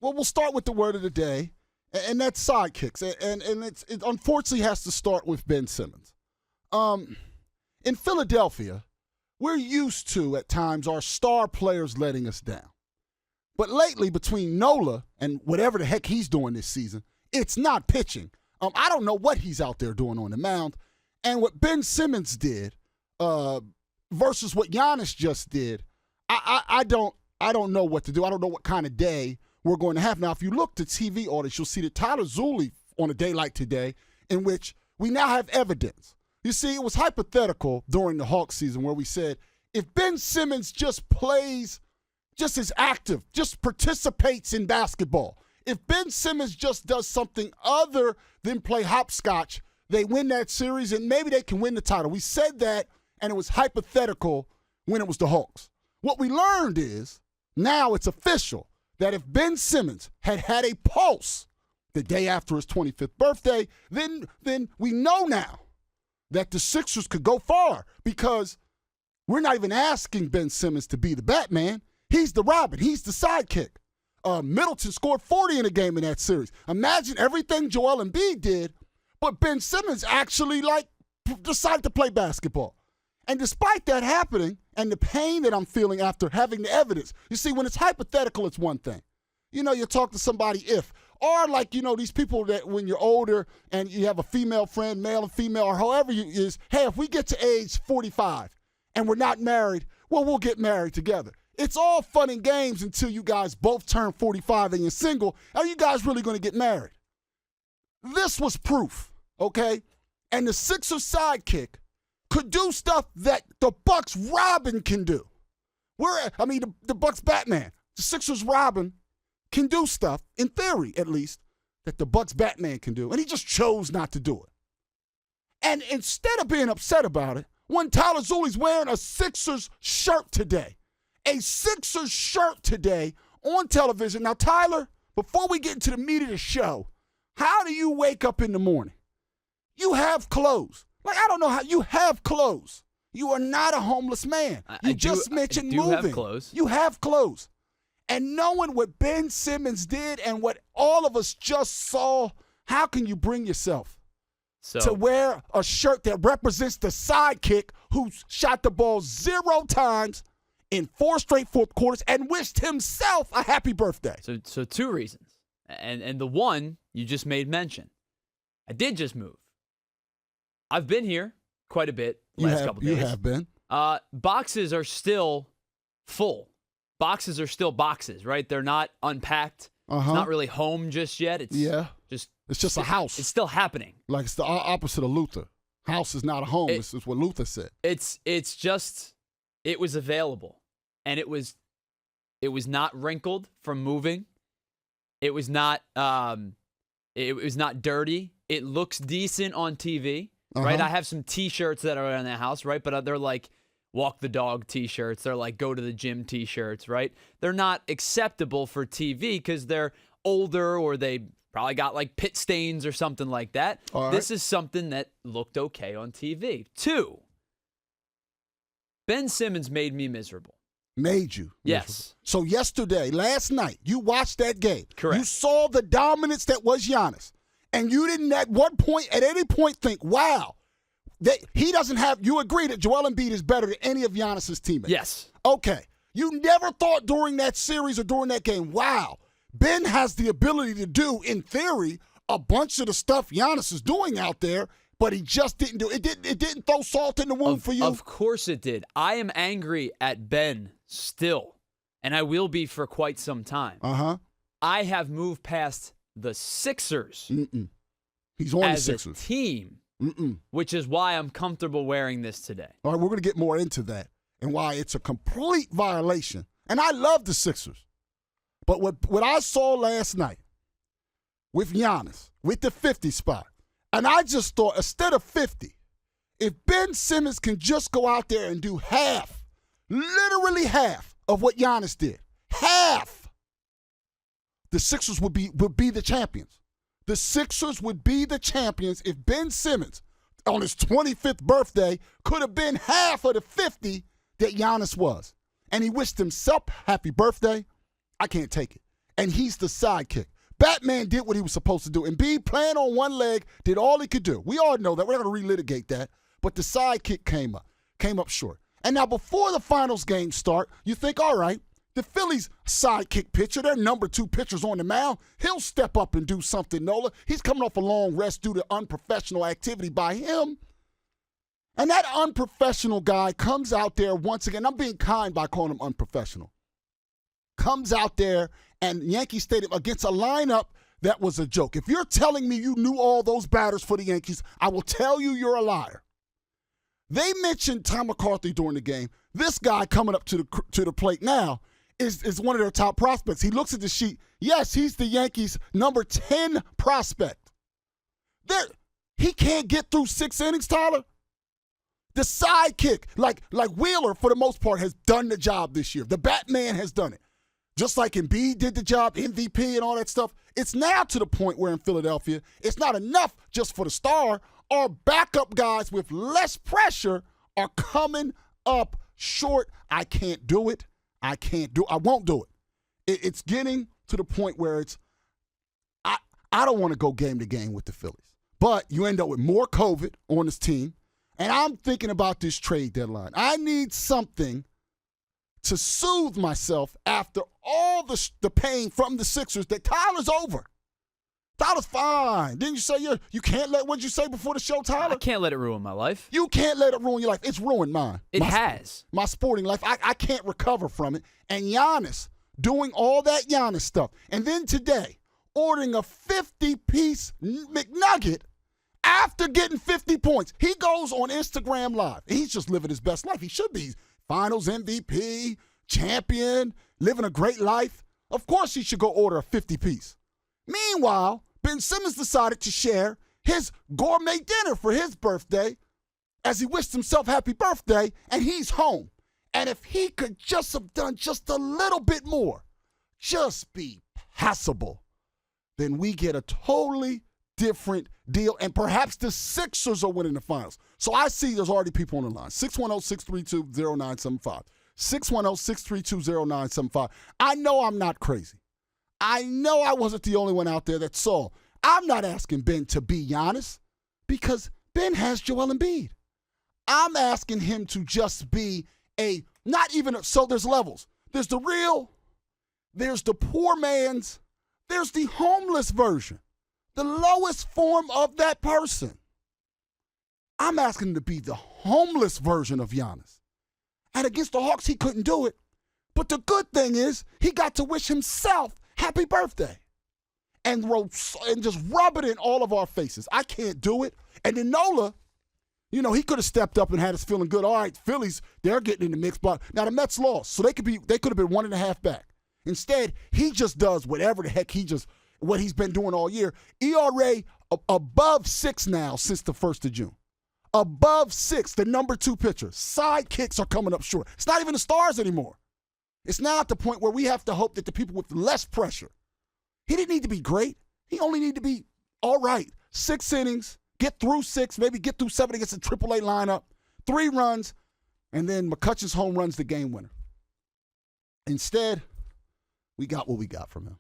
Well, we'll start with the word of the day, and that's sidekicks. And it unfortunately has to start with Ben Simmons. In Philadelphia, we're used to, at times, our star players letting us down. But lately, between Nola and whatever the heck he's doing this season, it's not pitching. I don't know what he's out there doing on the mound. And what Ben Simmons did versus what Giannis just did, I don't know what to do. I don't know what kind of day we're going to have. Now, if you look to TV audits, you'll see that Tyler Zulli on a day like today, in which we now have evidence. You see, it was hypothetical during the Hawks season where we said, if Ben Simmons just plays, just is active, just participates in basketball, if Ben Simmons just does something other than play hopscotch, they win that series and maybe they can win the title. We said that, and it was hypothetical when it was the Hawks. What we learned is, now it's official, that if Ben Simmons had had a pulse the day after his 25th birthday, then we know now that the Sixers could go far, because we're not even asking Ben Simmons to be the Batman. He's the Robin. He's the sidekick. Middleton scored 40 in a game in that series. Imagine everything Joel Embiid did, but Ben Simmons actually decided to play basketball. And despite that happening and the pain that I'm feeling after having the evidence, you see, when it's hypothetical, it's one thing. You talk to somebody or these people that when you're older and you have a female friend, male and female, or however you is, hey, if we get to age 45 and we're not married, well, we'll get married together. It's all fun and games until you guys both turn 45 and you're single. Are you guys really going to get married? This was proof, okay? And the Sixers sidekick could do stuff that the Bucks Robin can do. The Bucks Batman, the Sixers Robin can do stuff, in theory at least, that the Bucks Batman can do. And he just chose not to do it. And instead of being upset about it, when Tyler Zulli's wearing a Sixers shirt today, on television. Now, Tyler, before we get into the meat of the show, how do you wake up in the morning? You have clothes. I don't know how you have clothes. You are not a homeless man. You just mentioned moving. Have clothes. You have clothes. And knowing what Ben Simmons did and what all of us just saw, how can you bring yourself to wear a shirt that represents the sidekick who shot the ball 0 times in 4 straight fourth quarters and wished himself a happy birthday? So 2 reasons. And the one you just made mention. I did just move. I've been here quite a bit last couple days. You have been. Boxes are still full. Boxes are still boxes, right? They're not unpacked. It's not really home just yet. It's just a house. It's still happening. Like, it's the opposite of Luther. House is not a home. This is what Luther said. It's just, it was available, and it was not wrinkled from moving. It was not dirty. It looks decent on TV, right? I have some T-shirts that are in the house, right? But they're like walk the dog T-shirts. They're like go to the gym T-shirts, right? They're not acceptable for TV because they're older or they probably got like pit stains or something like that. All right. This is something that looked okay on TV. 2, Ben Simmons made me miserable. Made you miserable. Yes. So last night, you watched that game. Correct. You saw the dominance that was Giannis. And you didn't at any point think, wow, that he doesn't have, you agree that Joel Embiid is better than any of Giannis's teammates. Yes. Okay. You never thought during that series or during that game, wow, Ben has the ability to do, in theory, a bunch of the stuff Giannis is doing out there, but he just didn't do it. It didn't throw salt in the wound for you? Of course it did. I am angry at Ben still, and I will be for quite some time. I have moved past the Sixers. He's on as the Sixers. a team, which is why I'm comfortable wearing this today. All right, we're going to get more into that and why it's a complete violation. And I love the Sixers. But what I saw last night with Giannis, with the 50 spot, and I just thought, instead of 50, if Ben Simmons can just go out there and do half, literally half of what Giannis did, half, the Sixers would be the champions. The Sixers would be the champions if Ben Simmons, on his 25th birthday, could have been half of the 50 that Giannis was. And he wished himself happy birthday. I can't take it. and he's the sidekick. Batman did what he was supposed to do. Embiid playing on one leg did all he could do. We all know that. We're not going to relitigate that. But the sidekick came up short. And now before the finals game start, you think, all right, the Phillies sidekick pitcher, their number 2 pitcher's on the mound. He'll step up and do something, Nola. He's coming off a long rest due to unprofessional activity by him. And that unprofessional guy comes out there once again. I'm being kind by calling him unprofessional. Comes out there and Yankee Stadium against a lineup that was a joke. If you're telling me you knew all those batters for the Yankees, I will tell you you're a liar. They mentioned Tom McCarthy during the game. This guy coming up to the plate now is one of their top prospects. He looks at the sheet. Yes, he's the Yankees' number 10 prospect. He can't get through 6 innings, Tyler. The sidekick, like Wheeler, for the most part, has done the job this year. The Batman has done it. Just like Embiid did the job, MVP and all that stuff. It's now to the point where in Philadelphia, it's not enough just for the star. Our backup guys with less pressure are coming up short. I can't do it. I won't do it. It's getting to the point where I don't want to go game to game with the Phillies. But you end up with more COVID on this team. And I'm thinking about this trade deadline. I need something to soothe myself after all the pain from the Sixers that Tyler's over. Tyler's fine. Didn't you say you can't let, what'd you say before the show, Tyler? I can't let it ruin my life. You can't let it ruin your life. It's ruined mine. It has. My sporting life. I can't recover from it. And Giannis doing all that Giannis stuff. And then today, ordering a 50-piece McNugget after getting 50 points. He goes on Instagram Live. He's just living his best life. He should be. Finals MVP, champion, living a great life. Of course he should go order a 50-piece. Meanwhile, Ben Simmons decided to share his gourmet dinner for his birthday as he wished himself happy birthday, and he's home. And if he could just have done just a little bit more, just be passable, then we get a totally different deal, and perhaps the Sixers are winning the finals. So I see there's already people on the line. 610-632-0975. 610-632-0975. I know I'm not crazy. I know I wasn't the only one out there that saw. I'm not asking Ben to be Giannis because Ben has Joel Embiid. I'm asking him to just be so there's levels. There's the real, there's the poor man's, there's the homeless version, the lowest form of that person. I'm asking him to be the homeless version of Giannis. And against the Hawks, he couldn't do it. But the good thing is he got to wish himself happy birthday and just rub it in all of our faces. I can't do it. And then Nola, he could have stepped up and had us feeling good. All right, Phillies, they're getting in the mix. But now the Mets lost, so they could have been 1.5 back. Instead, he just does whatever the heck what he's been doing all year. ERA above 6 now since the 1st of June. Above 6, the number 2 pitcher. Sidekicks are coming up short. It's not even the stars anymore. It's now at the point where we have to hope that the people with less pressure. He didn't need to be great. He only needed to be all right. 6 innings, get through 6, maybe get through 7 against a AAA lineup, 3 runs, and then McCutchen's home run's the game winner. Instead, we got what we got from him.